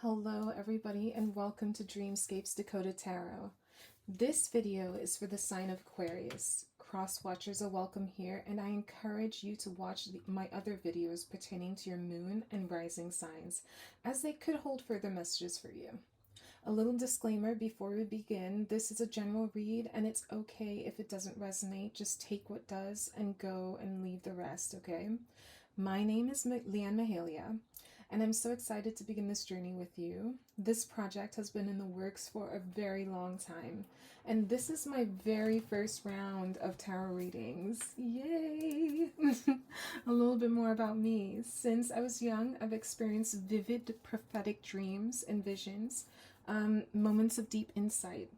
Hello everybody and welcome to Dreamscapes Decoded Tarot. This video is for the sign of Aquarius. Cross watchers are welcome here, and I encourage you to watch my other videos pertaining to your moon and rising signs, as they could hold further messages for you. A little disclaimer before we begin: this is a general read and it's okay if it doesn't resonate. Just take what does and go and leave the rest, okay? My name is Leanne Mahalia, and I'm so excited to begin this journey with you. This project has been in the works for a very long time, and this is my very first round of tarot readings. Yay! A little bit more about me. Since I was young, I've experienced vivid prophetic dreams and visions, moments of deep insight.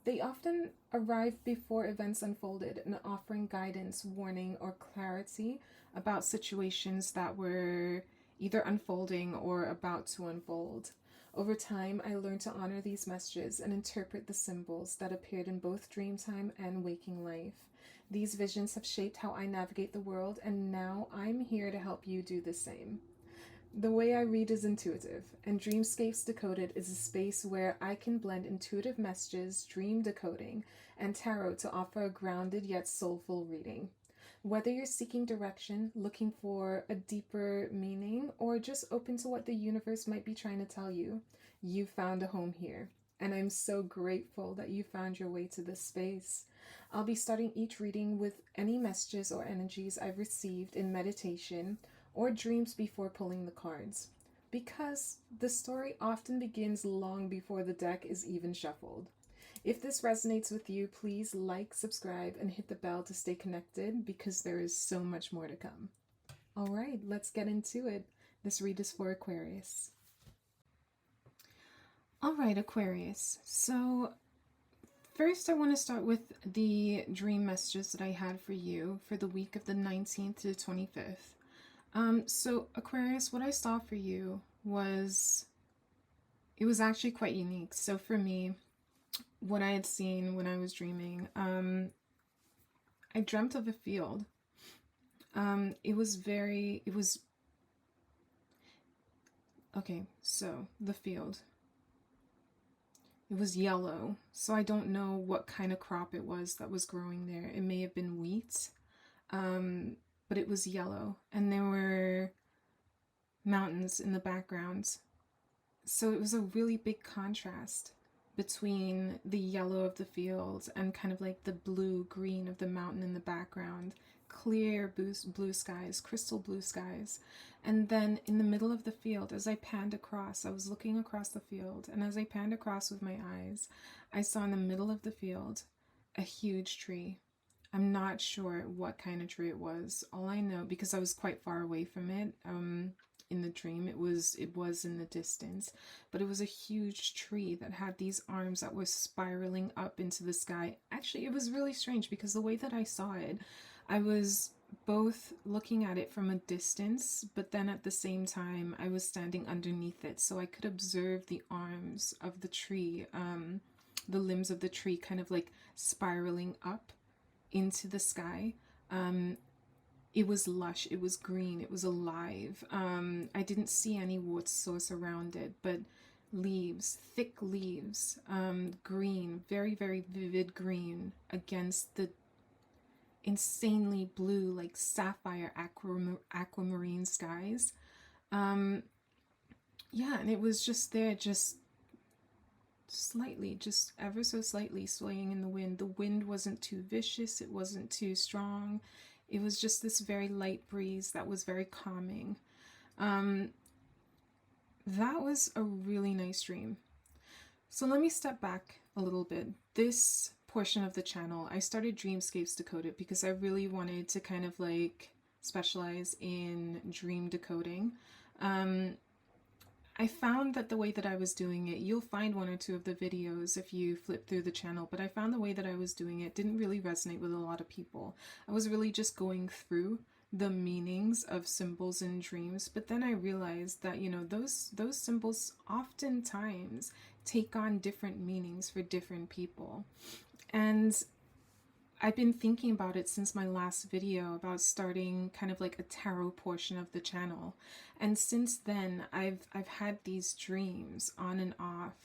They often arrive before events unfolded and offering guidance, warning, or clarity about situations that were either unfolding or about to unfold. Over time, I learned to honor these messages and interpret the symbols that appeared in both dreamtime and waking life. These visions have shaped how I navigate the world, and now I'm here to help you do the same. The way I read is intuitive, and Dreamscapes Decoded is a space where I can blend intuitive messages, dream decoding, and tarot to offer a grounded yet soulful reading. Whether you're seeking direction, looking for a deeper meaning, or just open to what the universe might be trying to tell you, you found a home here. And I'm so grateful that you found your way to this space. I'll be starting each reading with any messages or energies I've received in meditation or dreams before pulling the cards, because the story often begins long before the deck is even shuffled. If this resonates with you, please like, subscribe, and hit the bell to stay connected, because there is so much more to come. All right, let's get into it. This read is for Aquarius. All right, Aquarius. So first, I want to start with the dream messages that I had for you for the week of the 19th to the 25th. So Aquarius, what I saw for you was, it was actually quite unique. So for me, what I had seen when I was dreaming, I dreamt of a field. Okay, so the field. It was yellow, so I don't know what kind of crop it was that was growing there. It may have been wheat. But it was yellow, and there were mountains in the background. So it was a really big contrast between the yellow of the field and kind of like the blue-green of the mountain in the background. Clear blue skies, crystal blue skies. And then in the middle of the field, as I panned across, I was looking across the field, and as I panned across with my eyes, I saw in the middle of the field a huge tree. I'm not sure what kind of tree it was. All I know, because I was quite far away from it, in the dream, it was in the distance, but it was a huge tree that had these arms that were spiraling up into the sky. Actually, it was really strange, because the way that I saw it, I was both looking at it from a distance, but then at the same time, I was standing underneath it, so I could observe the arms of the tree, the limbs of the tree kind of like spiraling up into the sky. It was lush, it was green, it was alive. I didn't see any wood source around it, but leaves, thick leaves, green, very, very vivid green against the insanely blue, like sapphire aquamarine skies. Yeah, and it was just there, just slightly, just ever so slightly swaying in the wind. The wind wasn't too vicious, it wasn't too strong. It was just this very light breeze that was very calming. That was a really nice dream. So let me step back a little bit. This portion of the channel, I started Dreamscapes Decoded because I really wanted to kind of like specialize in dream decoding. I found that the way that I was doing it, you'll find one or two of the videos if you flip through the channel, but I found the way that I was doing it didn't really resonate with a lot of people. I was really just going through the meanings of symbols in dreams, but then I realized that, you know, those symbols oftentimes take on different meanings for different people. And I've been thinking about it since my last video about starting kind of like a tarot portion of the channel. And since then, I've had these dreams on and off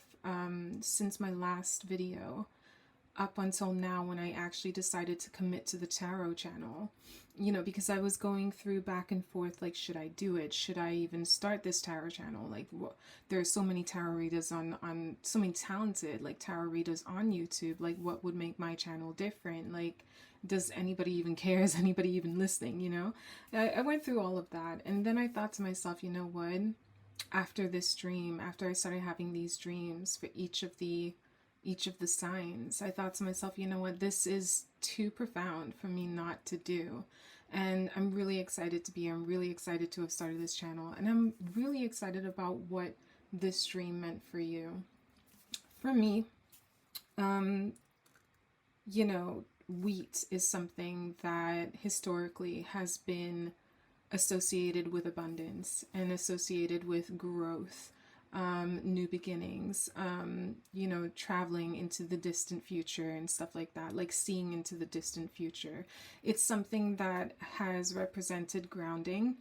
since my last video up until now, when I actually decided to commit to the tarot channel. You know, because I was going through back and forth, like, should I do it? Should I even start this tarot channel? Like, there are so many tarot readers on so many talented, like, tarot readers on YouTube. Like, what would make my channel different? Like, does anybody even care? Is anybody even listening? You know, I went through all of that. And then I thought to myself, you know what? After this dream, after I started having these dreams for each of the signs, I thought to myself, you know what, this is too profound for me not to do. And I'm really excited to be here. I'm really excited to have started this channel. And I'm really excited about what this dream meant for you. For me, you know, wheat is something that historically has been associated with abundance and associated with growth, new beginnings, you know, traveling into the distant future and stuff like that, like seeing into the distant future. It's something that has represented grounding,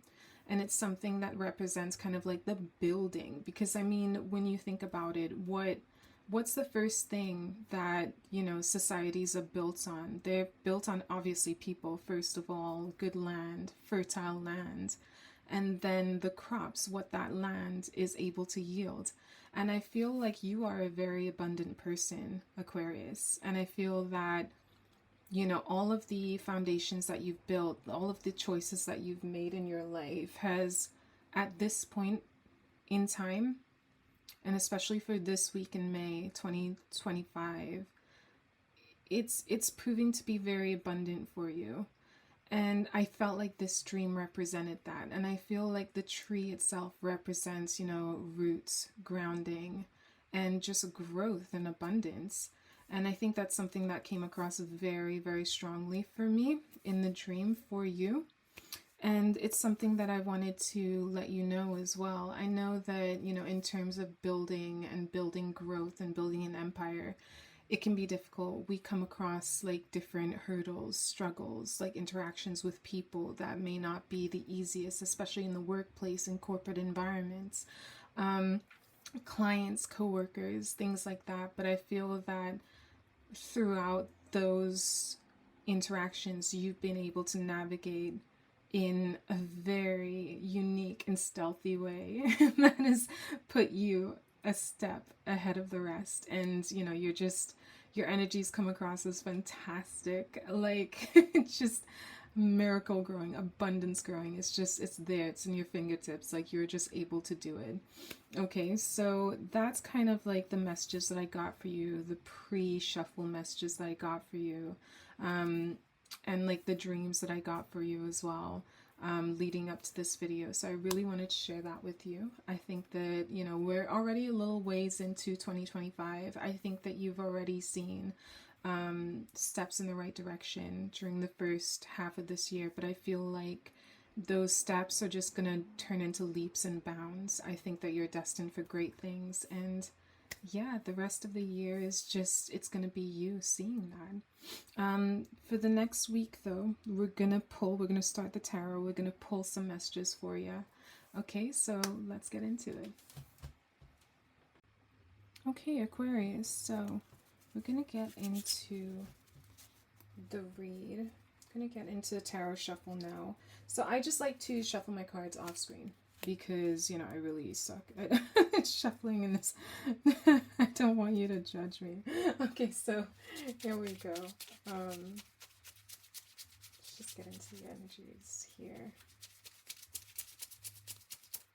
and it's something that represents kind of like the building, because I mean, when you think about it, what's the first thing that, you know, societies are built on? They're built on, obviously, people, first of all, good land, fertile land, and then the crops, what that land is able to yield. And I feel like you are a very abundant person, Aquarius. And I feel that, you know, all of the foundations that you've built, all of the choices that you've made in your life has, at this point in time, and especially for this week in May 2025, it's proving to be very abundant for you. And I felt like this dream represented that. And I feel like the tree itself represents, you know, roots, grounding, and just growth and abundance. And I think that's something that came across very, very strongly for me in the dream for you. And it's something that I wanted to let you know as well. I know that, you know, in terms of building and building growth and building an empire, it can be difficult. We come across like different hurdles, struggles, like interactions with people that may not be the easiest, especially in the workplace and corporate environments, clients, coworkers, things like that. But I feel that throughout those interactions, you've been able to navigate in a very unique and stealthy way that has put you a step ahead of the rest. And you know, your energies come across as fantastic, like it's just miracle growing, abundance growing. It's there, it's in your fingertips, like you're just able to do it. Okay, so that's kind of like the messages that I got for you, the pre-shuffle messages that I got for you, and like the dreams that I got for you as well, leading up to this video. So I really wanted to share that with you. I think that, you know, we're already a little ways into 2025. I think that you've already seen steps in the right direction during the first half of this year, but I feel like those steps are just gonna turn into leaps and bounds. I think that you're destined for great things, and yeah, the rest of the year is just, it's going to be you seeing that. For the next week, though, we're going to start the tarot. We're going to pull some messages for you. Okay, so let's get into it. Okay, Aquarius, so we're going to get into the read. I'm going to get into the tarot shuffle now. So I just like to shuffle my cards off screen, because, you know, I really suck at shuffling in this. I don't want you to judge me. Okay, so here we go. Let's just get into the energies here.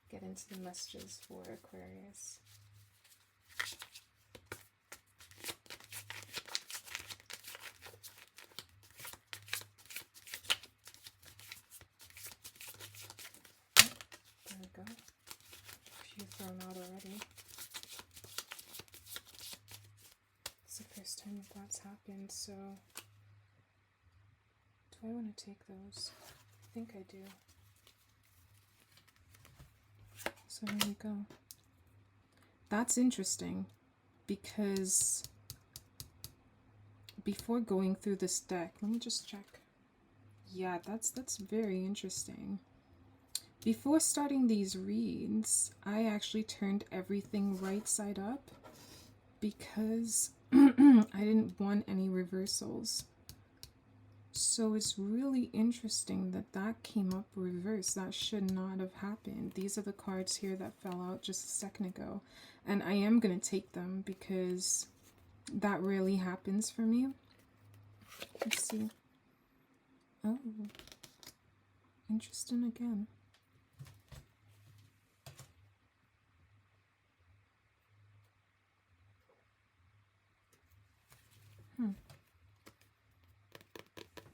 Get into the messages for Aquarius. Go. A few thrown out already. It's the first time that that's happened, so do I want to take those? I think I do. So here we go. That's interesting, because before going through this deck, let me just check. Yeah, that's very interesting. Before starting these reads, I actually turned everything right side up because I didn't want any reversals. So it's really interesting that that came up reversed. That should not have happened. These are the cards here that fell out just a second ago. And I am going to take them because that rarely happens for me. Let's see. Oh, interesting again.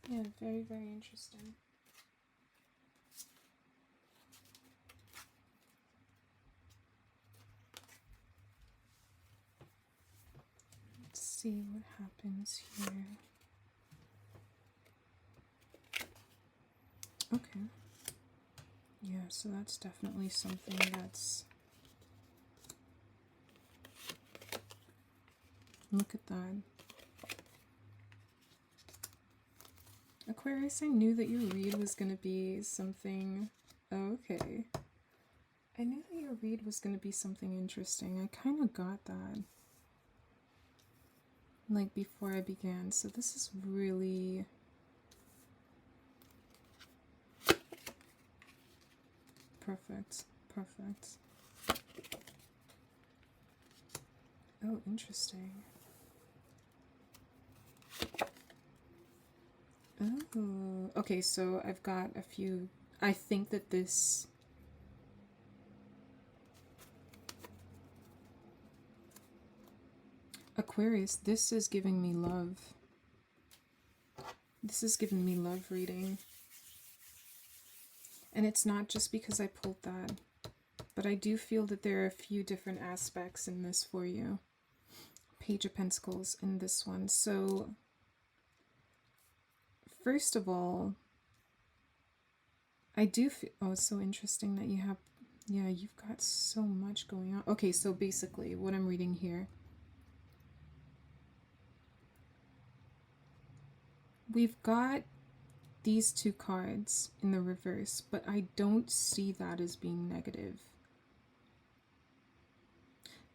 Yeah, very, very interesting. Let's see what happens here. Okay. Yeah, so that's definitely something that's... Look at that. Aquarius, I knew that your read was going to be something... Oh, okay. I knew that your read was going to be something interesting. I kind of got that. Like, before I began. So this is really... Perfect. Perfect. Oh, interesting. Oh, okay, so I've got a few... I think that this... Aquarius, this is giving me love. This is giving me love reading. And it's not just because I pulled that, but I do feel that there are a few different aspects in this for you. Page of Pentacles in this one. So, first of all, I do feel... Oh, it's so interesting that you have... Yeah, you've got so much going on. Okay, so basically, what I'm reading here... We've got these two cards in the reverse, but I don't see that as being negative.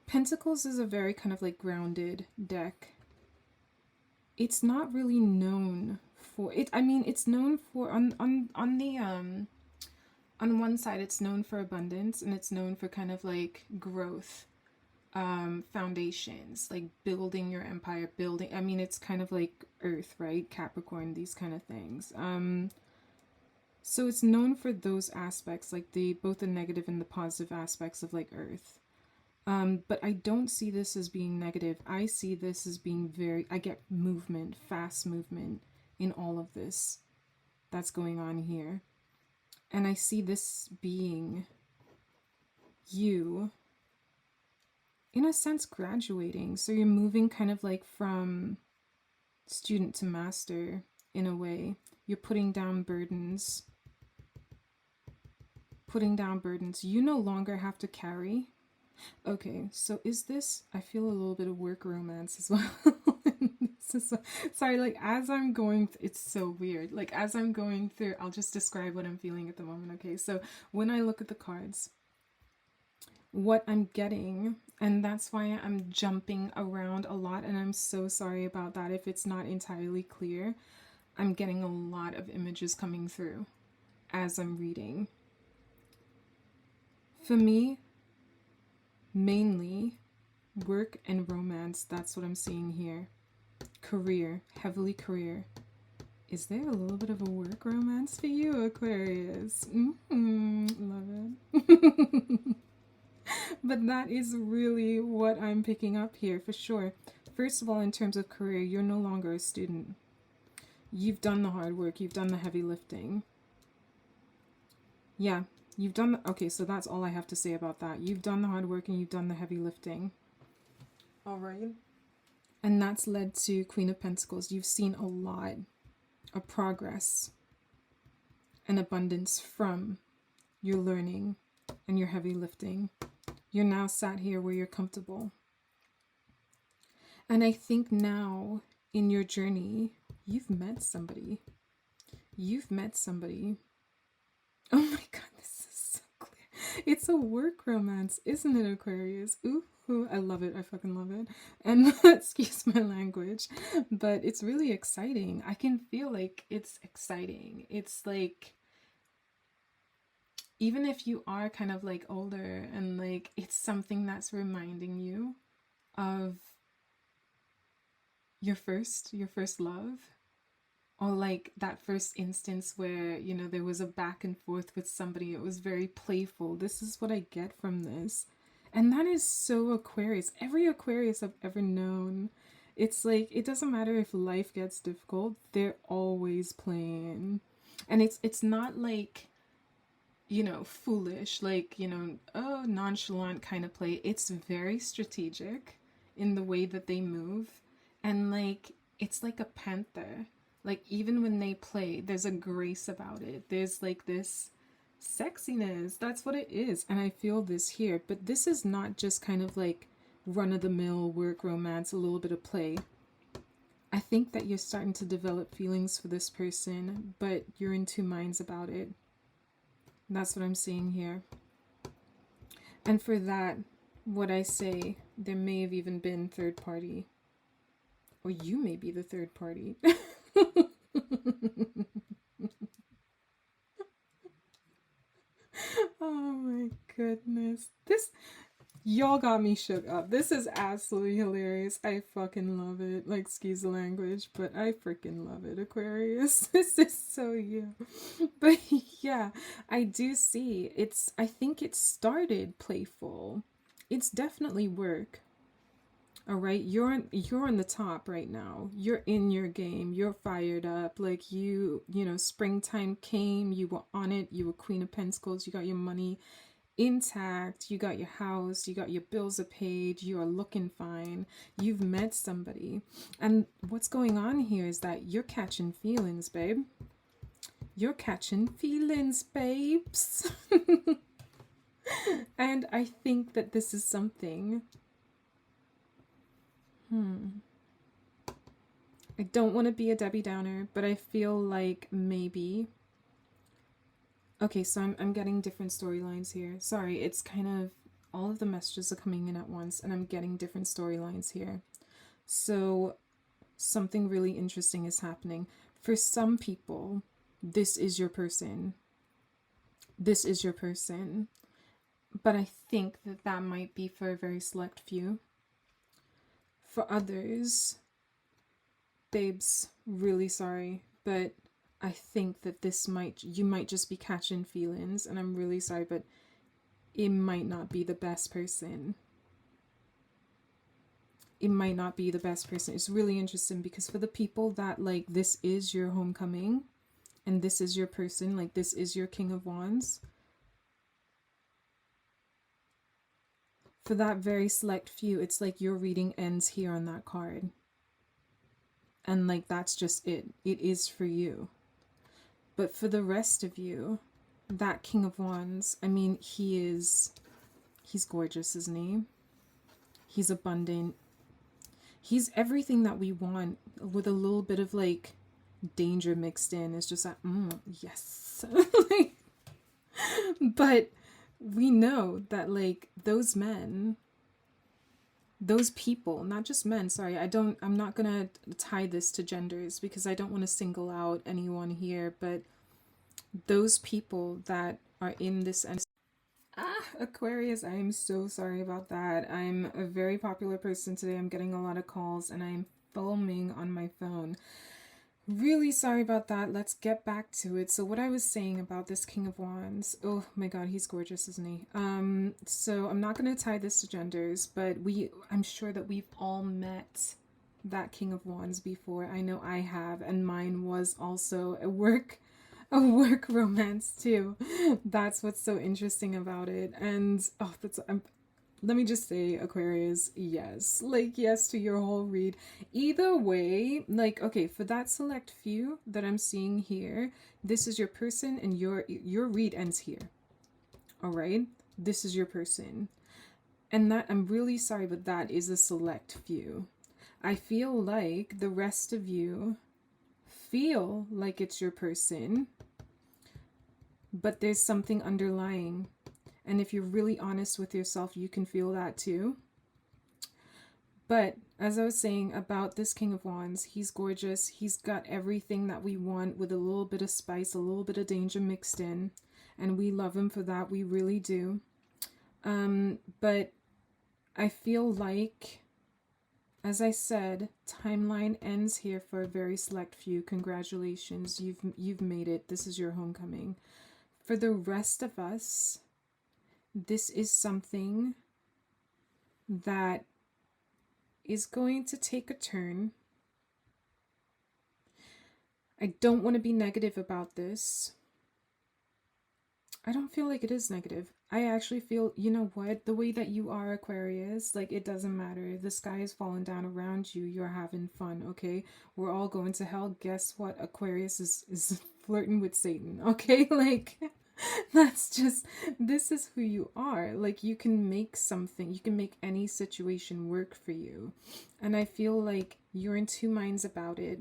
Pentacles is a very kind of like grounded deck. It's not really known for it. I mean, it's known for on one side it's known for abundance, and it's known for kind of like growth, foundations, like building your empire, building... I mean, it's kind of like Earth, right? Capricorn, these kind of things. So it's known for those aspects, like both the negative and the positive aspects of like Earth. But I don't see this as being negative. I see this as being I get movement, fast movement in all of this that's going on here. And I see this being you, in a sense, graduating. So you're moving kind of like from student to master in a way. You're putting down burdens. Putting down burdens. You no longer have to carry. Okay, so is this... I feel a little bit of work romance as well. Sorry, like as I'm going... It's so weird. Like as I'm going through, I'll just describe what I'm feeling at the moment, okay? So when I look at the cards, what I'm getting, and that's why I'm jumping around a lot, and I'm so sorry about that if it's not entirely clear. I'm getting a lot of images coming through as I'm reading. For me, mainly work and romance, that's what I'm seeing here. Career, heavily career. Is there a little bit of a work romance for you, Aquarius? Love it. But that is really what I'm picking up here for sure. First of all, in terms of career, you're no longer a student. You've done the hard work. You've done the heavy lifting. Yeah, you've done... Okay, so that's all I have to say about that. You've done the hard work and you've done the heavy lifting. All right. And that's led to Queen of Pentacles. You've seen a lot of progress and abundance from your learning and your heavy lifting. You're now sat here where you're comfortable. And I think now in your journey, you've met somebody. You've met somebody. Oh my god, this is so clear. It's a work romance, isn't it, Aquarius? Ooh, I love it. I fucking love it. And excuse my language, but it's really exciting. I can feel like it's exciting. It's like, even if you are kind of like older and like it's something that's reminding you of your first love, or like that first instance where, you know, there was a back and forth with somebody. It was very playful. This is what I get from this. And that is so Aquarius. Every Aquarius I've ever known, it's like, it doesn't matter if life gets difficult, they're always playing. And it's not like, you know, foolish, like, you know, oh, nonchalant kind of play. It's very strategic in the way that they move. And like, it's like a panther. Like, even when they play, there's a grace about it. There's like this sexiness. That's what it is. And I feel this here. But this is not just kind of like run-of-the-mill work romance, a little bit of play. I think that you're starting to develop feelings for this person, but you're in two minds about it. That's what I'm seeing here. And for that, what I say, there may have even been third party. Or you may be the third party. Oh my goodness. Y'all got me shook up. This is absolutely hilarious. I fucking love it. Like, excuse the language, but I freaking love it, Aquarius. This is so you. But yeah, I do see I think it started playful. It's definitely work. All right, you're on the top right now. You're in your game. You're fired up. Like, you know, springtime came, you were on it. You were Queen of Pentacles. You got your money intact, you got your house, you got your bills are paid, you are looking fine, you've met somebody. And what's going on here is that you're catching feelings, babe. You're catching feelings, babes. And I think that this is something. I don't want to be a Debbie Downer, but I feel like maybe. Okay, so I'm getting different storylines here. Sorry, it's kind of, all of the messages are coming in at once, and I'm getting different storylines here. So something really interesting is happening. For some people, this is your person. This is your person. But I think that that might be for a very select few. For others, babes, really sorry, but I think that you might just be catching feelings, and I'm really sorry, but it might not be the best person. It might not be the best person. It's really interesting because for the people that, like, this is your homecoming and this is your person, like, this is your King of Wands, for that very select few, it's like your reading ends here on that card. And like, that's just it. It is for you. But for the rest of you, that King of Wands, I mean, he's gorgeous, isn't he? He's abundant. He's everything that we want, with a little bit of like danger mixed in. It's just like, yes. But we know that like those men, those people, not just men, sorry, I'm not gonna tie this to genders because I don't want to single out anyone here, but those people that are in this Aquarius, I am so sorry about that. I'm a very popular person today. I'm getting a lot of calls and I'm filming on my phone. Really sorry about that. Let's get back to it. So what I was saying about this King of Wands, oh my god, he's gorgeous, isn't he? So I'm not going to tie this to genders, but I'm sure that we've all met that King of Wands before. I know I have, and mine was also a work romance too. That's what's so interesting about it. And let me just say, Aquarius, yes. Like, yes to your whole read. Either way, like, okay, for that select few that I'm seeing here, this is your person and your read ends here. All right? This is your person. And that, I'm really sorry, but that is a select few. I feel like the rest of you feel like it's your person, but there's something underlying. And if you're really honest with yourself, you can feel that too. But as I was saying about this King of Wands, he's gorgeous. He's got everything that we want with a little bit of spice, a little bit of danger mixed in. And we love him for that. We really do. But I feel like, as I said, timeline ends here for a very select few. Congratulations. You've made it. This is your homecoming. For the rest of us, this is something that is going to take a turn. I don't want to be negative about this. I don't feel like it is negative. I actually feel, you know what, the way that you are, Aquarius, like, it doesn't matter. If the sky is falling down around you, you're having fun, okay? We're all going to hell. Guess what? Aquarius is flirting with Satan, okay? Like, that's just, this is who you are. Like, you can make something, you can make any situation work for you. And I feel like you're in two minds about it.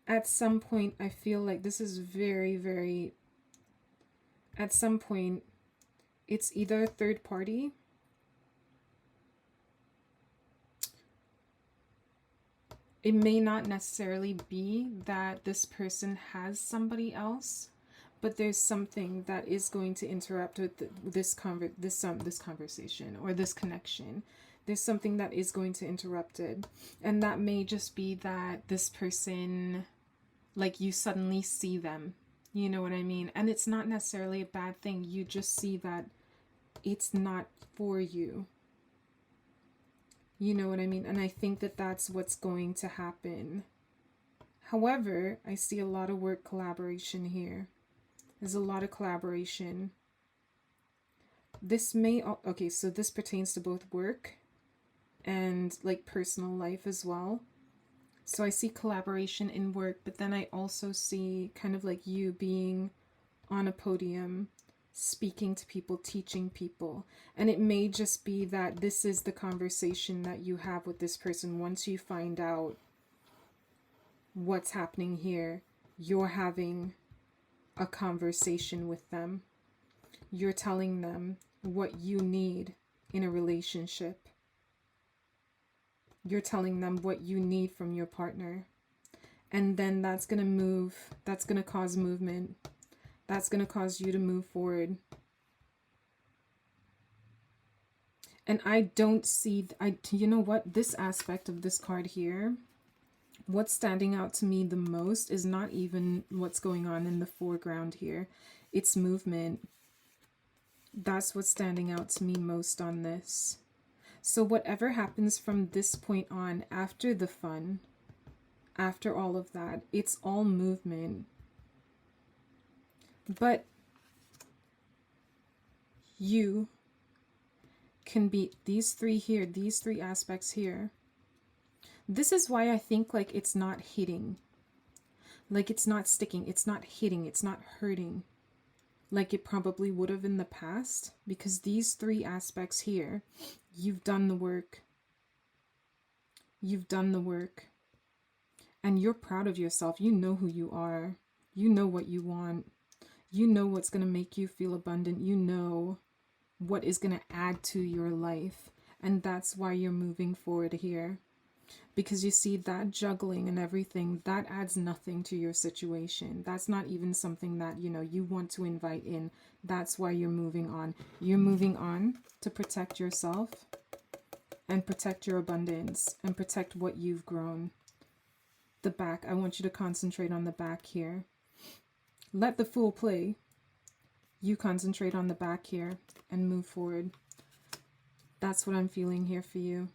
At some point, I feel like this is very, very, at some point, it's either a third party it may not necessarily be that this person has somebody else, but there's something that is going to interrupt with this conversation or this connection. There's something that is going to interrupt it, and that may just be that this person, like, you suddenly see them, you know what I mean? And it's not necessarily a bad thing. You just see that it's not for you. You know what I mean? And I think that that's what's going to happen. However, I see a lot of work collaboration here. There's a lot of collaboration. This may, okay, so this pertains to both work and like personal life as well. So I see collaboration in work, but then I also see kind of like you being on a podium, speaking to people, teaching people. And it may just be that this is the conversation that you have with this person. Once you find out what's happening here, you're having a conversation with them. You're telling them what you need in a relationship. You're telling them what you need from your partner. And then that's going to move. That's going to cause movement. That's going to cause you to move forward. And I don't see, you know what? This aspect of this card here, what's standing out to me the most is not even what's going on in the foreground here. It's movement. That's what's standing out to me most on this. So whatever happens from this point on, after the fun, after all of that, it's all movement. But you can be these three here, these three aspects here. This is why I think like it's not hitting. Like it's not sticking, it's not hitting, it's not hurting like it probably would have in the past, because these three aspects here, you've done the work. You've done the work. And you're proud of yourself. You know who you are. You know what you want. You know what's going to make you feel abundant. You know what is going to add to your life. And that's why you're moving forward here. Because you see that juggling and everything, that adds nothing to your situation. That's not even something that, you know, you want to invite in. That's why you're moving on. You're moving on to protect yourself and protect your abundance and protect what you've grown. The back, I want you to concentrate on the back here. Let the fool play. You concentrate on the back here and move forward. That's what I'm feeling here for you.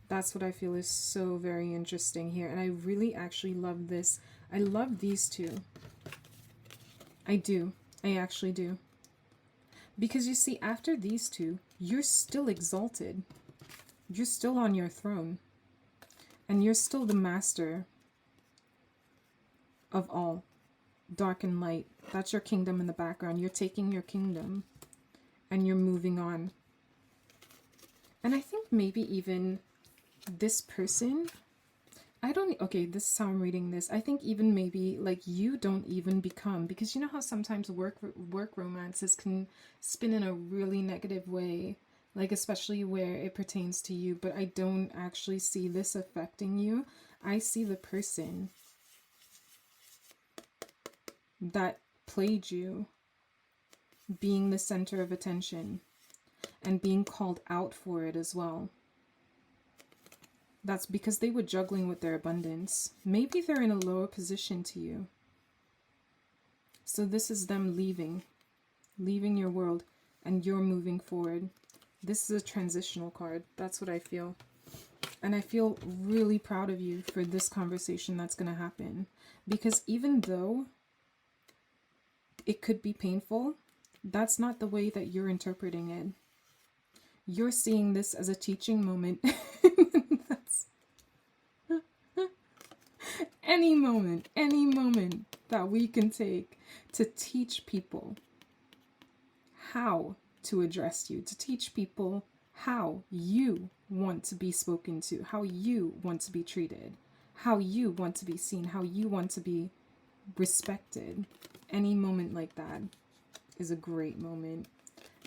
That's what I feel is so very interesting here. And I really actually love this. I love these two. I do. I actually do. Because you see, after these two, you're still exalted. You're still on your throne. And you're still the master of all. Dark and light. That's your kingdom in the background. You're taking your kingdom and you're moving on. And I think maybe even this person, okay, this is how I'm reading this. I think even maybe like you don't even become, because you know how sometimes work romances can spin in a really negative way, like especially where it pertains to you, but I don't actually see this affecting you. I see the person that played you being the center of attention and being called out for it as well. That's because they were juggling with their abundance. Maybe they're in a lower position to you. So this is them leaving your world, and you're moving forward. This is a transitional card. That's what I feel. And I feel really proud of you for this conversation that's going to happen. Because even though it could be painful, that's not the way that you're interpreting it. You're seeing this as a teaching moment. That's any moment that we can take to teach people how to address you, to teach people how you want to be spoken to, how you want to be treated, how you want to be seen, how you want to be respected. Any moment like that is a great moment.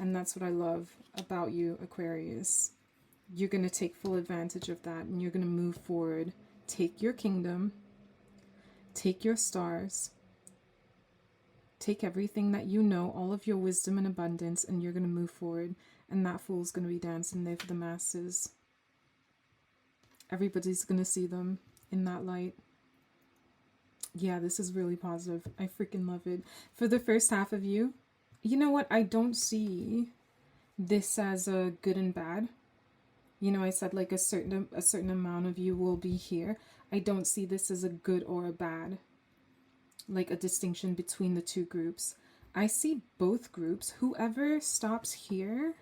And that's what I love about you, Aquarius. You're going to take full advantage of that, and you're going to move forward. Take your kingdom, take your stars, take everything that you know, all of your wisdom and abundance, and you're going to move forward. And that fool's going to be dancing there for the masses. Everybody's going to see them in that light. Yeah, this is really positive. I freaking love it. For the first half of you, you know what? I don't see this as a good and bad. You know, I said like a certain amount of you will be here. I don't see this as a good or a bad, like a distinction between the two groups. I see both groups. Whoever stops here,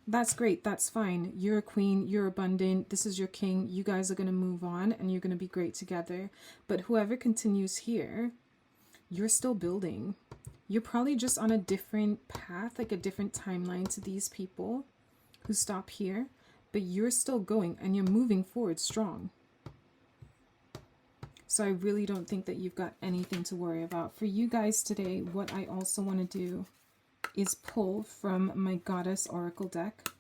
that's great. That's fine. You're a queen. You're abundant. This is your king. You guys are going to move on and you're going to be great together. But whoever continues here, you're still building. You're probably just on a different path, like a different timeline to these people who stop here. But you're still going and you're moving forward strong. So I really don't think that you've got anything to worry about. For you guys today, what I also want to do is pull from my Goddess Oracle deck.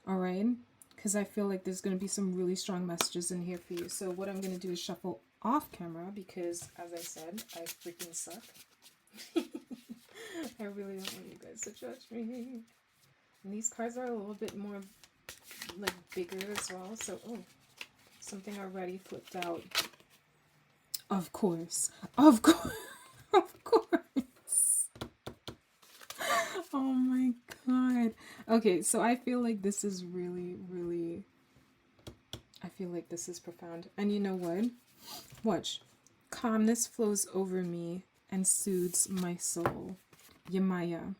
All right? Because I feel like there's going to be some really strong messages in here for you. So what I'm going to do is shuffle off camera because, as I said, I freaking suck. I really don't want you guys to judge me. And these cards are a little bit more, like, bigger as well. So, oh, something already flipped out. Of course. Of course. Of course. Oh my god. Okay, so I feel like this is really, really... I feel like this is profound. And you know what? Watch. Calmness flows over me and soothes my soul. Yamaya.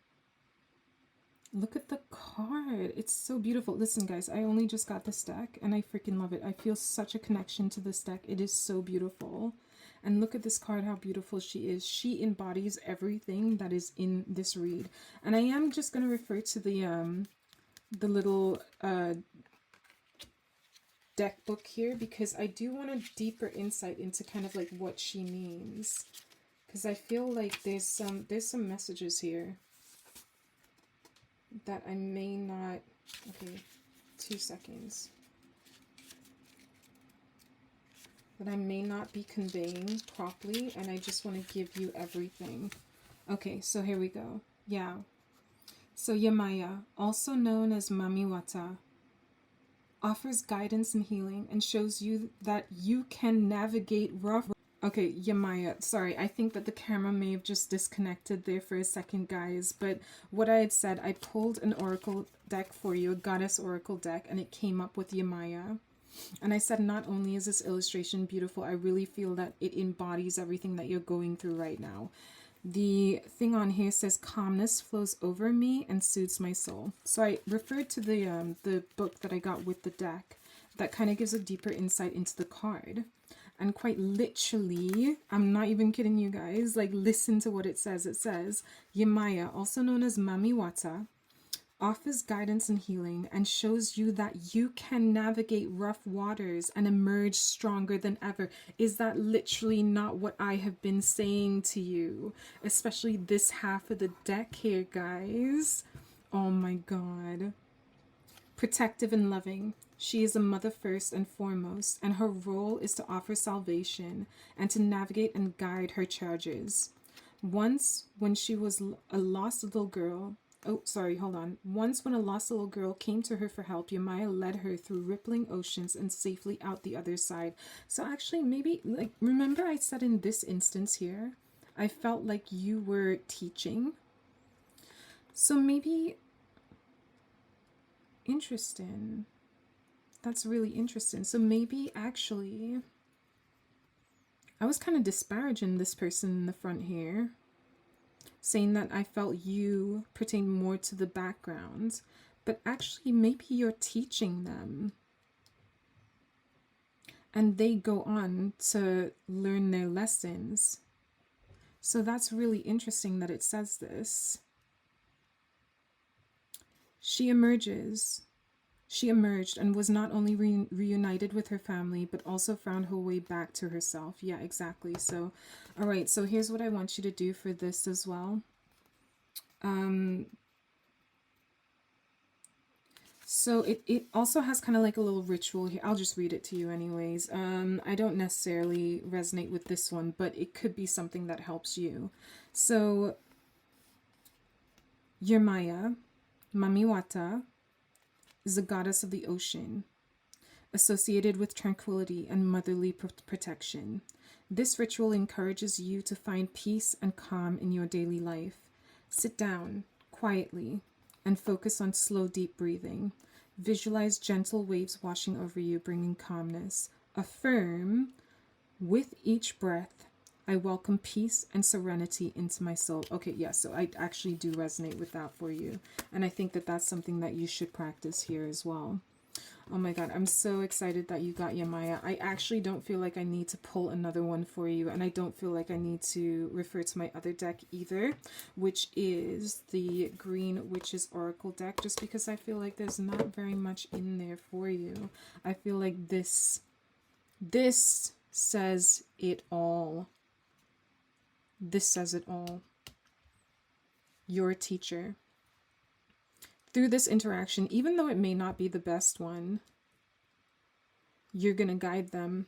Look at the card. It's so beautiful. Listen, guys, I only just got this deck and I freaking love it. I feel such a connection to this deck. It is so beautiful. And look at this card, how beautiful she is. She embodies everything that is in this read. And I am just going to refer to the little deck book here because I do want a deeper insight into kind of like what she means. Because I feel like there's some messages here that I may not... Okay, 2 seconds. That I may not be conveying properly, and I just want to give you everything. Okay, so here we go. Yeah. So Yamaya, also known as Mamiwata, offers guidance and healing and shows you that you can navigate rough... Okay, Yamaya, sorry, I think that the camera may have just disconnected there for a second, guys, but what I had said, I pulled an oracle deck for you, a goddess oracle deck, and it came up with Yamaya. And I said not only is this illustration beautiful, I really feel that it embodies everything that you're going through right now. The thing on here says, calmness flows over me and soothes my soul. So I referred to the book that I got with the deck that kind of gives a deeper insight into the card. And quite literally, I'm not even kidding you guys, like listen to what it says. It says, Yamaya, also known as Mamiwata, offers guidance and healing, and shows you that you can navigate rough waters and emerge stronger than ever. Is that literally not what I have been saying to you? Especially this half of the deck here, guys. Oh my god. Protective and loving. She is a mother first and foremost, and her role is to offer salvation and to navigate and guide her charges. Once, when she was a lost little girl, Once, when a lost little girl came to her for help, Yemaya led her through rippling oceans and safely out the other side. So actually, maybe, like, remember I said in this instance here, I felt like you were teaching. So maybe, interesting. That's really interesting. So maybe actually, I was kind of disparaging this person in the front here, saying that I felt you pertained more to the background, but actually maybe you're teaching them and they go on to learn their lessons. So that's really interesting that it says this. She emerged and was not only reunited with her family, but also found her way back to herself. Yeah, exactly. So, all right. So here's what I want you to do for this as well. So it also has kind of like a little ritual here. I'll just read it to you anyways. I don't necessarily resonate with this one, but it could be something that helps you. So, Yermaya, Mamiwata, is the goddess of the ocean, associated with tranquility and motherly protection. This ritual encourages you to find peace and calm in your daily life. Sit down quietly and focus on slow, deep breathing. Visualize gentle waves washing over you, bringing calmness. Affirm, with each breath, I welcome peace and serenity into my soul. Okay, yeah, so I actually do resonate with that for you. And I think that that's something that you should practice here as well. Oh my god, I'm so excited that you got Yemaya. I actually don't feel like I need to pull another one for you, and I don't feel like I need to refer to my other deck either, which is the Green Witches Oracle deck, just because I feel like there's not very much in there for you. I feel like this says it all. This says it all. You're a teacher. Through this interaction, even though it may not be the best one, you're going to guide them.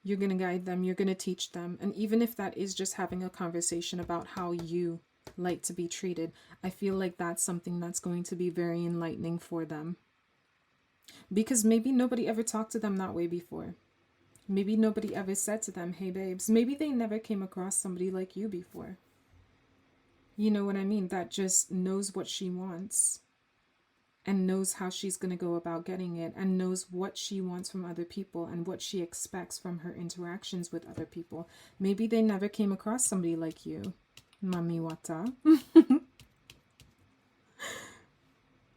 You're going to guide them. You're going to teach them. And even if that is just having a conversation about how you like to be treated, I feel like that's something that's going to be very enlightening for them. Because maybe nobody ever talked to them that way before. Maybe nobody ever said to them, hey babes. Maybe they never came across somebody like you before. You know what I mean? That just knows what she wants and knows how she's going to go about getting it and knows what she wants from other people and what she expects from her interactions with other people. Maybe they never came across somebody like you, Mamiwata.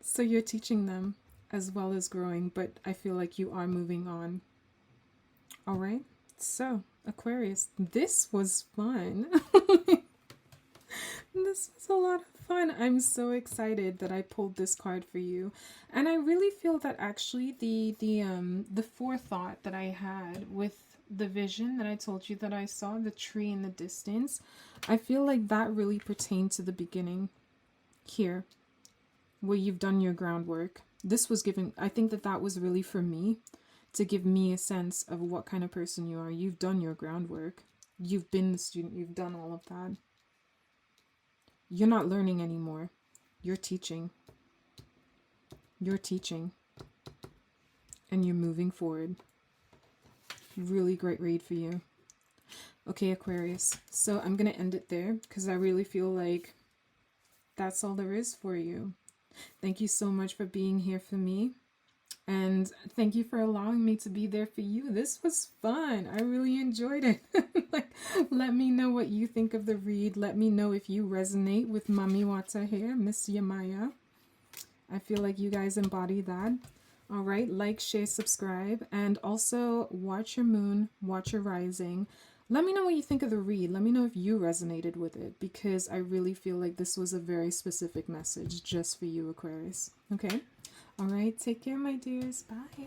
So you're teaching them as well as growing, but I feel like you are moving on. All right. So, Aquarius, this was fun. This was a lot of fun. I'm so excited that I pulled this card for you. And I really feel that actually the forethought that I had with the vision that I told you that I saw, the tree in the distance, I feel like that really pertained to the beginning here, where you've done your groundwork. This was given, I think that was really for me, to give me a sense of what kind of person you are. You've done your groundwork. You've been the student. You've done all of that. You're not learning anymore. You're teaching. You're teaching. And you're moving forward. Really great read for you. Okay, Aquarius. So I'm going to end it there because I really feel like that's all there is for you. Thank you so much for being here for me. And thank you for allowing me to be there for you. This was fun. I really enjoyed it. Like, let me know what you think of the read. Let me know if you resonate with Mamiwata here, Miss Yemaya. I feel like you guys embody that. All right, like, share, subscribe, and also watch your moon, watch your rising. Let me know what you think of the read. Let me know if you resonated with it, because I really feel like this was a very specific message just for you, Aquarius. Okay? All right, take care, my dears. Bye.